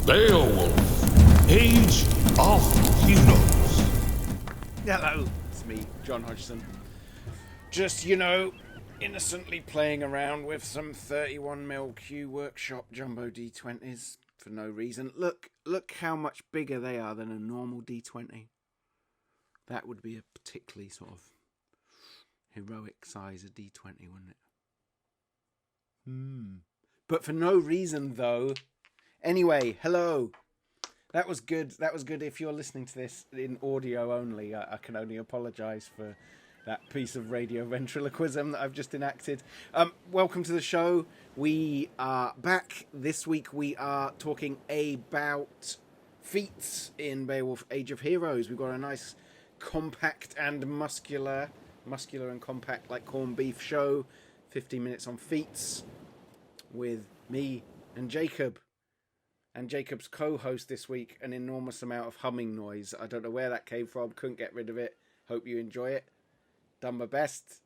BEOWULF, Age of Heroes. Hello, it's me, John Hodgson. Just, innocently playing around with some 31mm Q Workshop Jumbo D20s for no reason. Look how much bigger they are than a normal D20. That would be a particularly sort of heroic size of D20, wouldn't it? But for no reason, though. Anyway, hello. That was good. If you're listening to this in audio only, I can only apologise for that piece of radio ventriloquism that I've just enacted. Welcome to the show. We are back. This week we are talking about Feats in Beowulf Age of Heroes. We've got a nice compact and muscular and compact like corned beef show. 15 minutes on Feats with me and Jacob. And Jacob's co-host this week, an enormous amount of humming noise. I don't know where that came from. Couldn't get rid of it. Hope you enjoy it. Done my best.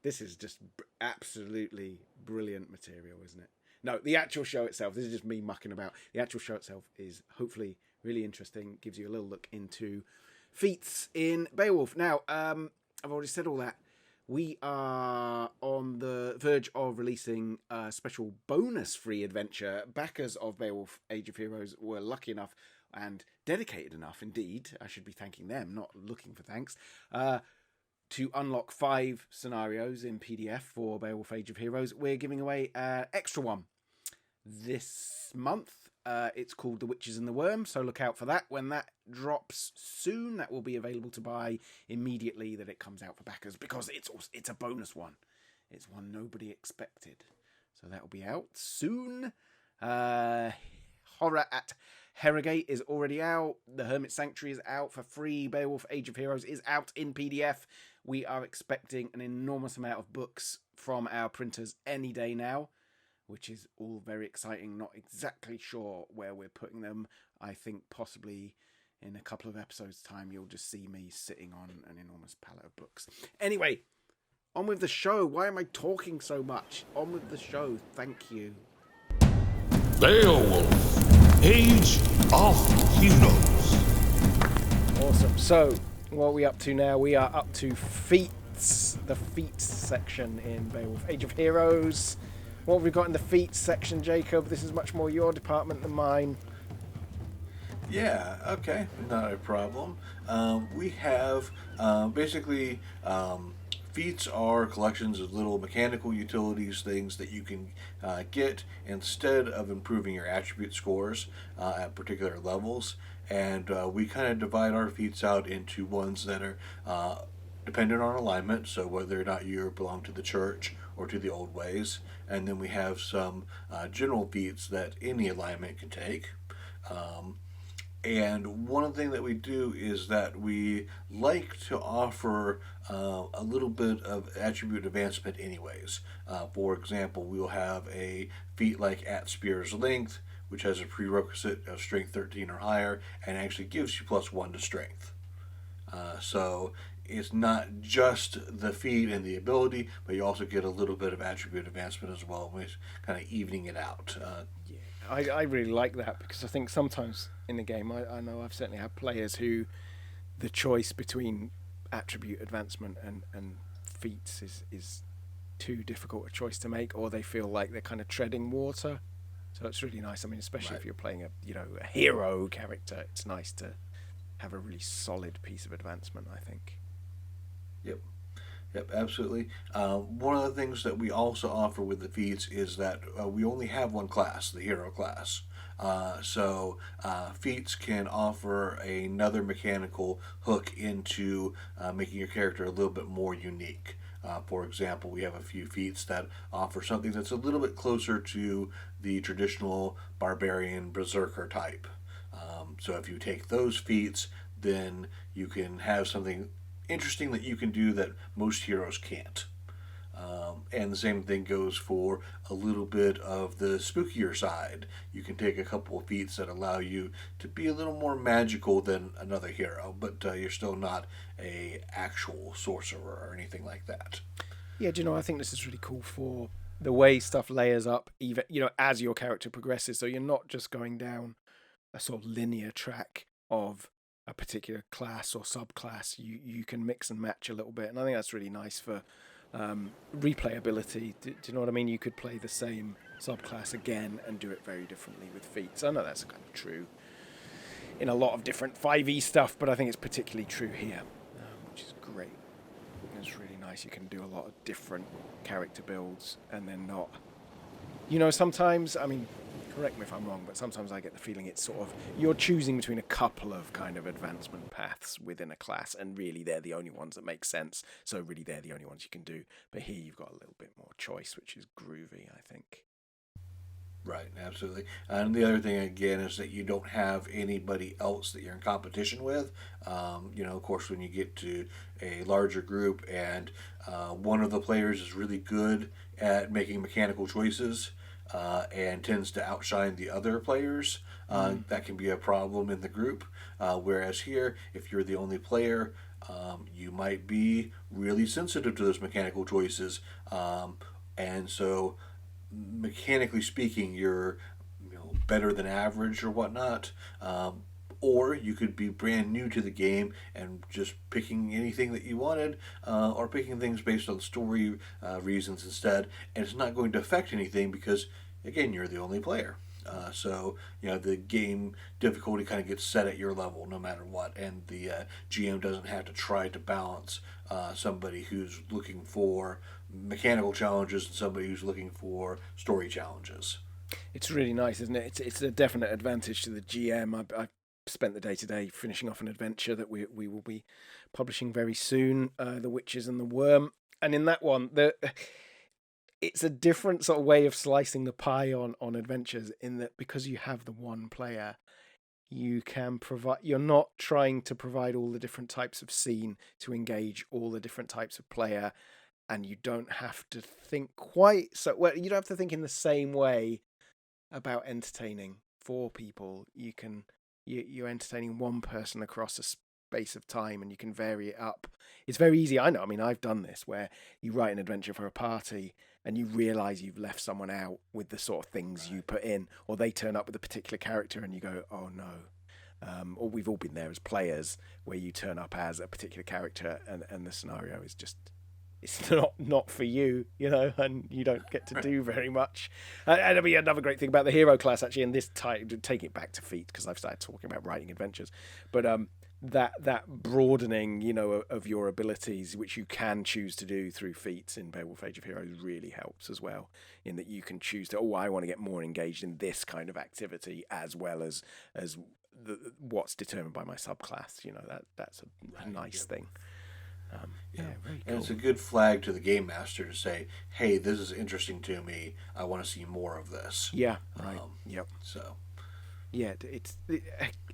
This is just absolutely brilliant material, isn't it? No, the actual show itself, this is just me mucking about. The actual show itself is hopefully really interesting. Gives you a little look into Feats in Beowulf. Now, I've already said all that. We are on the verge of releasing a special bonus free adventure. Backers of Beowulf Age of Heroes were lucky enough and dedicated enough, indeed, I should be thanking them, not looking for thanks, to unlock 5 scenarios in PDF for Beowulf Age of Heroes. We're giving away an extra one this month. It's called The Witches and the Worm, so look out for that. When that drops soon, that will be available to buy immediately that it comes out for backers, because it's a bonus one. It's one nobody expected. So that will be out soon. Horror at Harrogate is already out. The Hermit Sanctuary is out for free. Beowulf Age of Heroes is out in PDF. We are expecting an enormous amount of books from our printers any day now, which is all very exciting. Not exactly sure where we're putting them. I think possibly in a couple of episodes' time, you'll just see me sitting on an enormous pallet of books. Anyway, on with the show. Why am I talking so much? On with the show. Thank you. BEOWULF, Age of Heroes. Awesome. So, what are we up to now? We are up to Feats, the Feats section in Beowulf Age of Heroes. What have we got in the Feats section, Jacob? This is much more your department than mine. Yeah, okay, not a problem. We have basically Feats are collections of little mechanical utilities, things that you can get instead of improving your attribute scores at particular levels. And we kind of divide our Feats out into ones that are dependent on alignment, so whether or not you belong to the church or to the old ways. And then we have some general feats that any alignment can take. And one of the things that we do is that we like to offer a little bit of attribute advancement anyways. For example, we'll have a feat like at spear's length, which has a prerequisite of strength 13 or higher, and actually gives you +1 to strength. So it's not just the feat and the ability, but you also get a little bit of attribute advancement as well, which kind of evening it out. I really like that, because I think sometimes in the game, I know I've certainly had players who the choice between attribute advancement and feats is too difficult a choice to make, or they feel like they're kind of treading water. So it's really nice. I mean, especially if you're playing a hero character, it's nice to have a really solid piece of advancement, I think. Yep, absolutely. One of the things that we also offer with the feats is that we only have one class, the hero class. So feats can offer another mechanical hook into making your character a little bit more unique. For example, we have a few feats that offer something that's a little bit closer to the traditional barbarian berserker type. So if you take those feats, then you can have something interesting that you can do that most heroes can't. And the same thing goes for a little bit of the spookier side. You can take a couple of feats that allow you to be a little more magical than another hero, but you're still not a actual sorcerer or anything like that. Yeah, I think this is really cool for the way stuff layers up, even as your character progresses. So you're not just going down a sort of linear track of a particular class or subclass. You can mix and match a little bit, and I think that's really nice for replayability. Do you know what I mean? You could play the same subclass again and do it very differently with feats. I know that's kind of true in a lot of different 5e stuff, but I think it's particularly true here, which is great. It's really nice. You can do a lot of different character builds and then not... sometimes, I mean, correct me if I'm wrong, but sometimes I get the feeling it's sort of, you're choosing between a couple of kind of advancement paths within a class, and really they're the only ones that make sense, so really they're the only ones you can do. But here you've got a little bit more choice, which is groovy, I think. Right, absolutely. And the other thing, again, is that you don't have anybody else that you're in competition with. Of course, when you get to a larger group and one of the players is really good at making mechanical choices and tends to outshine the other players, that can be a problem in the group. Whereas here, if you're the only player, you might be really sensitive to those mechanical choices. And so mechanically speaking, you're better than average or whatnot. Or you could be brand new to the game and just picking anything that you wanted, or picking things based on story reasons instead, and it's not going to affect anything because, again, you're the only player. So the game difficulty kind of gets set at your level no matter what, and the GM doesn't have to try to balance somebody who's looking for mechanical challenges and somebody who's looking for story challenges. It's really nice, isn't it? It's a definite advantage to the GM. I spent the day today finishing off an adventure that we will be publishing very soon, The Witches and the Worm, and in that one it's a different sort of way of slicing the pie on adventures, in that because you have the one player, you can provide, you're not trying to provide all the different types of scene to engage all the different types of player, and you don't have to think quite so well. You don't have to think in the same way about entertaining four people. You're entertaining one person across a space of time, and you can vary it up. It's very easy. I know. I mean, I've done this where you write an adventure for a party and you realize you've left someone out with the sort of things you put in, or they turn up with a particular character and you go, oh no. Or we've all been there as players where you turn up as a particular character and the scenario is just, it's not for you, and you don't get to do very much. And I mean, another great thing about the hero class, actually, and this taking it back to Feats, because I've started talking about writing adventures, but that broadening, of your abilities, which you can choose to do through Feats in Beowulf Age of Heroes, really helps as well, in that you can choose to, I want to get more engaged in this kind of activity as well as what's determined by my subclass. That's a nice thing. Very cool. And it's a good flag to the game master to say, hey, this is interesting to me, I want to see more of this. Yeah, right. Yep. So yeah,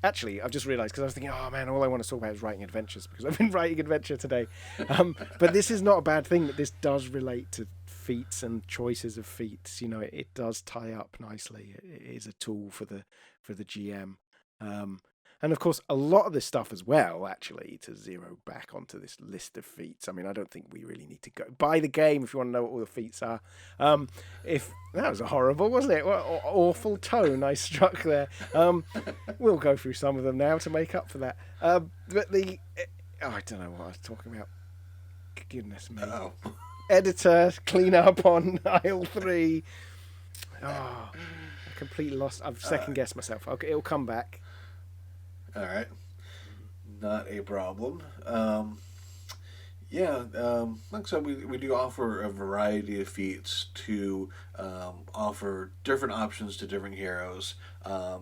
actually, I've just realised, because I was thinking, oh man, all I want to talk about is writing adventures, because I've been writing adventure today. But this is not a bad thing that this does relate to feats and choices of feats. It does tie up nicely. It is a tool for the GM. And of course, a lot of this stuff as well, actually, to zero back onto this list of feats. I mean, I don't think we really need to go buy the game if you want to know what all the feats are. If that was horrible, wasn't it? What awful tone I struck there. We'll go through some of them now to make up for that. But I don't know what I was talking about. Goodness me. Uh-oh. Editor, clean up on aisle 3. Oh, I completely lost. I've second guessed myself. Okay, it'll come back. All right, not a problem. Like I said, we do offer a variety of feats to offer different options to different heroes,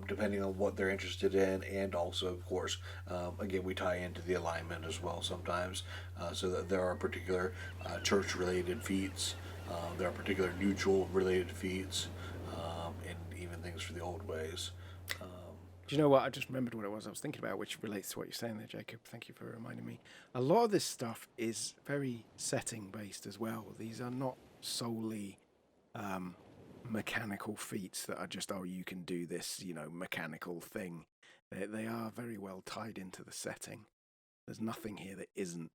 depending on what they're interested in, and also, of course, again, we tie into the alignment as well sometimes, so that there are particular church-related feats, there are particular neutral-related feats, and even things for the old ways. Do you know what? I just remembered what it was I was thinking about, which relates to what you're saying there, Jacob. Thank you for reminding me. A lot of this stuff is very setting-based as well. These are not solely mechanical feats that are just, you can do this, mechanical thing. They are very well tied into the setting. There's nothing here that isn't,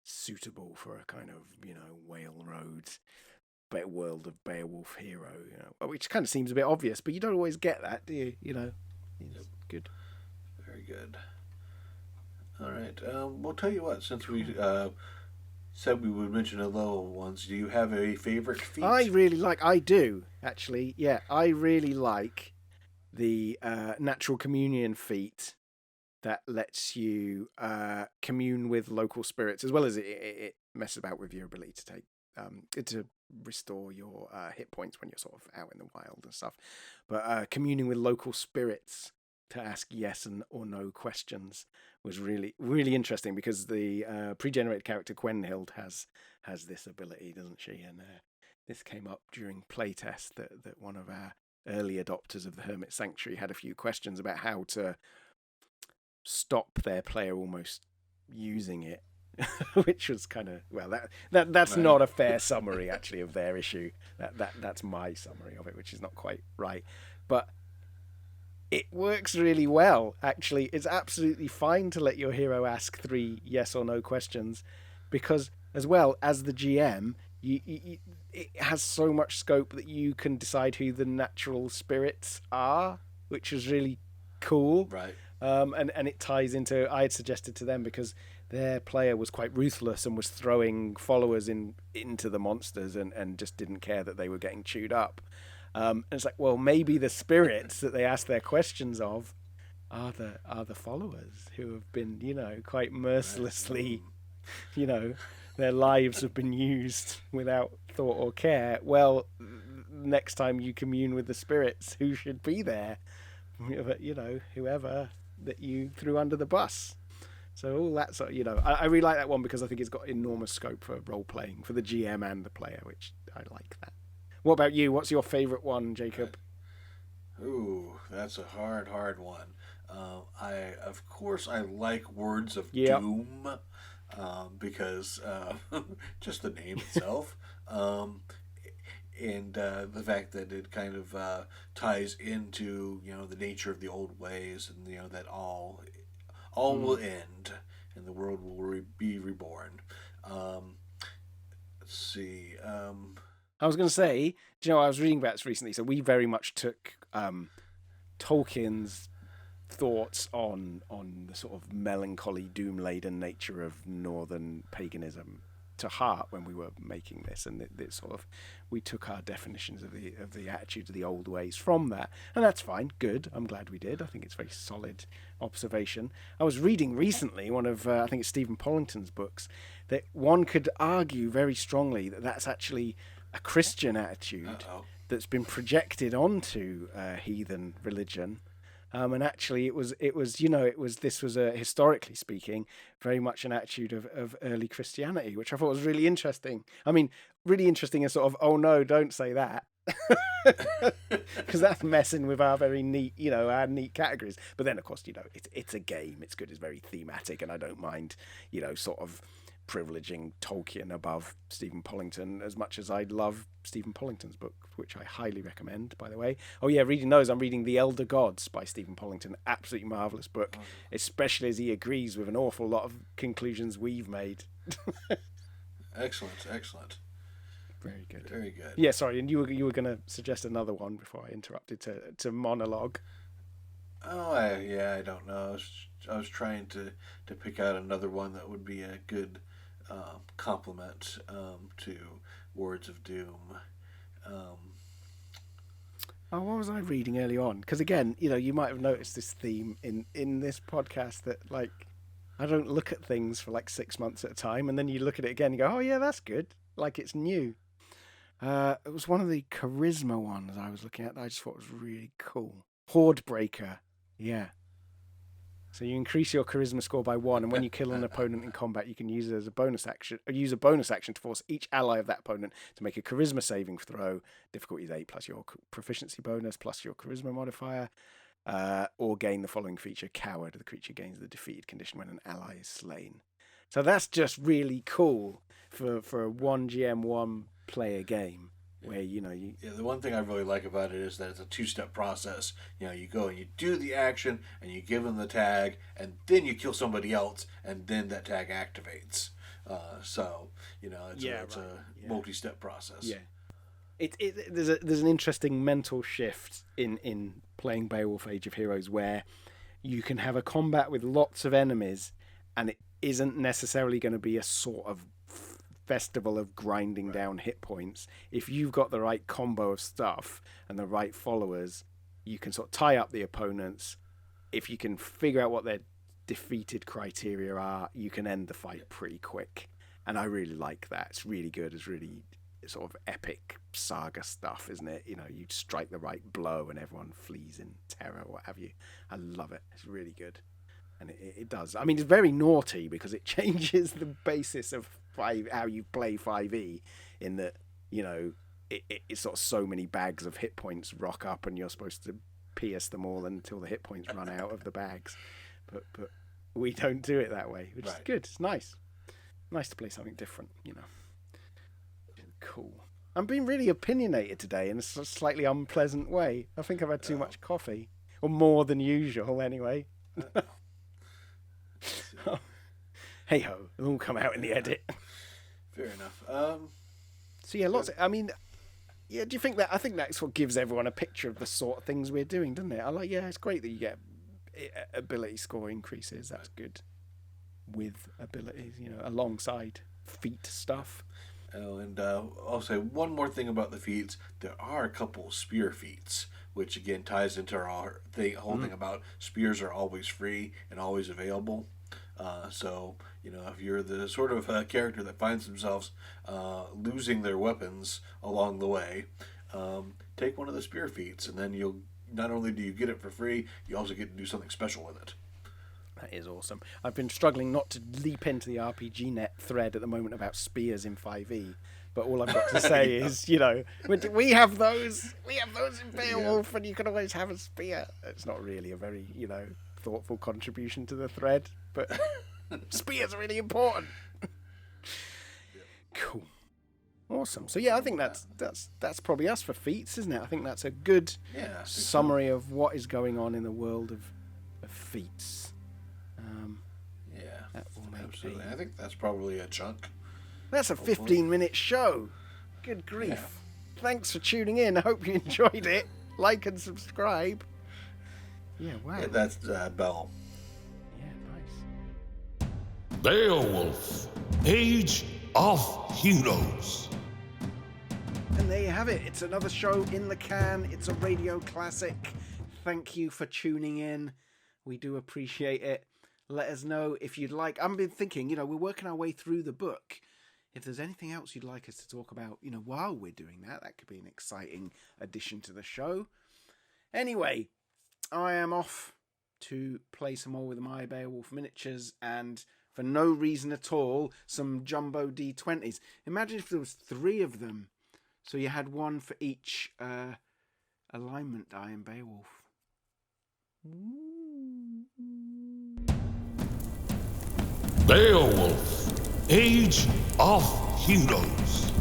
suitable for a kind of, Whale Road world of Beowulf hero, which kind of seems a bit obvious, but you don't always get that, do you? It's good. Very good. All right. We'll tell you what, since we said we would mention the lower ones, do you have a favorite feat? I do, actually. Yeah, I really like the natural communion feat that lets you commune with local spirits, as well as it messes about with your ability to take to restore your hit points when you're sort of out in the wild and stuff. But communing with local spirits to ask yes or no questions was really, really interesting, because the pre-generated character Gwenhild has this ability, doesn't she? And this came up during playtest that one of our early adopters of the Hermit Sanctuary had a few questions about how to stop their player almost using it, which was kind of, well, that's not a fair summary actually of their issue. That's my summary of it, which is not quite right, but it works really well. Actually, it's absolutely fine to let your hero ask 3 yes or no questions, because as well as the GM, it has so much scope that you can decide who the natural spirits are, which is really cool. Right. And it ties into, I had suggested to them, because their player was quite ruthless and was throwing followers into the monsters and just didn't care that they were getting chewed up. And it's like, well, maybe the spirits that they ask their questions of are the followers who have been, quite mercilessly, their lives have been used without thought or care. Well, next time you commune with the spirits, who should be there? Whoever that you threw under the bus. So all that sort of, I really like that one, because I think it's got enormous scope for role playing for the GM and the player, which I like that. What about you? What's your favourite one, Jacob? Ooh, that's a hard one. Of course, I like Words of Doom, because just the name itself, and the fact that it kind of ties into the nature of the old ways, and that all will end and the world will be reborn. Let's see. I was going to say, I was reading about this recently, so we very much took Tolkien's thoughts on the sort of melancholy, doom-laden nature of northern paganism to heart when we were making this, and it sort of, we took our definitions of the attitude of the old ways from that, and that's fine, good. I'm glad we did. I think it's a very solid observation. I was reading recently one of I think it's Stephen Pollington's books, that one could argue very strongly that that's actually a Christian attitude that's been projected onto heathen religion. And actually, it was historically speaking, very much an attitude of early Christianity, which I thought was really interesting. I mean, really interesting and sort of, oh no, don't say that, because that's messing with our very neat, our neat categories. But then, of course, it's a game. It's good. It's very thematic, and I don't mind, sort of privileging Tolkien above Stephen Pollington as much as I love Stephen Pollington's book, which I highly recommend, by the way. Oh yeah, reading those, I'm reading The Elder Gods by Stephen Pollington. Absolutely marvellous book, especially as he agrees with an awful lot of conclusions we've made. Excellent. Very good. Very good. Yeah, sorry, and you were going to suggest another one before I interrupted to monologue. Oh, I don't know. I was trying to pick out another one that would be a good complement to Words of Doom. What was I reading early on? Because again, you might have noticed this theme in this podcast that, like, I don't look at things for like 6 months at a time, and then you look at it again and you go, oh yeah, that's good, like it's new. It was one of the charisma ones I was looking at that I just thought was really cool. Hordebreaker, yeah. So you increase your charisma score by 1, and when you kill an opponent in combat, you can use it as a bonus action. Or use a bonus action to force each ally of that opponent to make a charisma saving throw. Difficulty is 8 plus your proficiency bonus plus your charisma modifier, or gain the following feature: Coward. The creature gains the defeated condition when an ally is slain. So that's just really cool for a 1 GM 1 player game. Where the one thing I really like about it is that it's a 2-step process. You go and you do the action and you give them the tag, and then you kill somebody else, and then that tag activates. It's a multi-step process. Yeah. There's an interesting mental shift in playing Beowulf Age of Heroes where you can have a combat with lots of enemies and it isn't necessarily going to be a sort of festival of grinding down hit points. If you've got the right combo of stuff and the right followers, you can sort of tie up the opponents. If you can figure out what their defeated criteria are, you can end the fight pretty quick. And I really like that. It's really good. It's really sort of epic saga stuff, isn't it? You know, you strike the right blow and everyone flees in terror or what have you. I love it. It's really good. And it does. I mean, it's very naughty because it changes the basis of how you play 5e in that, you know, it's sort of so many bags of hit points rock up and you're supposed to pierce them all until the hit points run out of the bags. But we don't do it that way, which is good. It's nice. Nice to play something different, you know. Cool. I'm being really opinionated today in a slightly unpleasant way. I think I've had too much coffee. Or more than usual, anyway. Hey ho, it'll all come out in the edit. Fair enough. So yeah, lots of, I mean, yeah, do you think that, I think that's what gives everyone a picture of the sort of things we're doing, doesn't it? I like, yeah, it's great that you get ability score increases. That's good. With abilities, you know, alongside feat stuff. Oh, and I'll say one more thing about the feats. There are a couple spear feats, which again ties into our whole thing about spears are always free and always available. So, you know, if you're the sort of character that finds themselves losing their weapons along the way, take one of the spear feats, and then you'll not only do you get it for free, you also get to do something special with it. That is awesome. I've been struggling not to leap into the RPG Net thread at the moment about spears in 5e, but all I've got to say is, you know, we have those in Beowulf, and you can always have a spear. It's not really a very, you know, thoughtful contribution to the thread, but spears are really important. Cool. Awesome. So yeah, I think that's probably us for feats, isn't it? I think that's a good summary of what is going on in the world of feats. That will make absolutely. I think that's probably a chunk. That's a 15-minute show. Good grief. Yeah. Thanks for tuning in. I hope you enjoyed it. Like and subscribe. Yeah, wow. Yeah, that's Bell. Yeah, nice. Beowulf, Age of Heroes. And there you have it. It's another show in the can. It's a radio classic. Thank you for tuning in. We do appreciate it. Let us know if you'd like. I've been thinking, you know, we're working our way through the book. If there's anything else you'd like us to talk about, you know, while we're doing that, that could be an exciting addition to the show. Anyway, I am off to play some more with my Beowulf miniatures and, for no reason at all, some jumbo D20s. Imagine if there was 3 of them. So you had one for each alignment die in Beowulf. Beowulf, Age of Heroes.